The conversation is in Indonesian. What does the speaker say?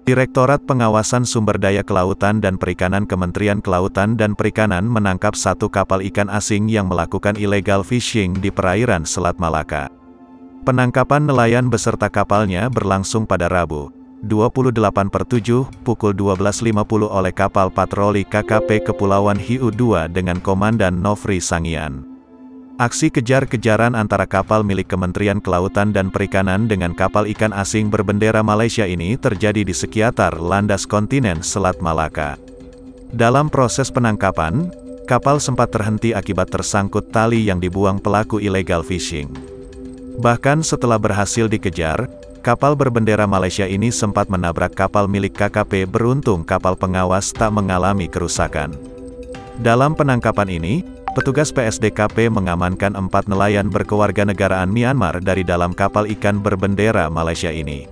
Direktorat Pengawasan Sumber Daya Kelautan dan Perikanan Kementerian Kelautan dan Perikanan menangkap satu kapal ikan asing yang melakukan illegal fishing di perairan Selat Malaka. Penangkapan nelayan beserta kapalnya berlangsung pada Rabu, 28/7, pukul 12.50 oleh kapal patroli KKP Kepulauan Hiu II dengan Komandan Nofri Sangian. Aksi kejar-kejaran antara kapal milik Kementerian Kelautan dan Perikanan dengan kapal ikan asing berbendera Malaysia ini terjadi di sekitar landas kontinen Selat Malaka. Dalam proses penangkapan, kapal sempat terhenti akibat tersangkut tali yang dibuang pelaku illegal fishing. Bahkan setelah berhasil dikejar, kapal berbendera Malaysia ini sempat menabrak kapal milik KKP. Beruntung kapal pengawas tak mengalami kerusakan. Dalam penangkapan ini, petugas PSDKP mengamankan 4 nelayan berkewarganegaraan Myanmar dari dalam kapal ikan berbendera Malaysia ini.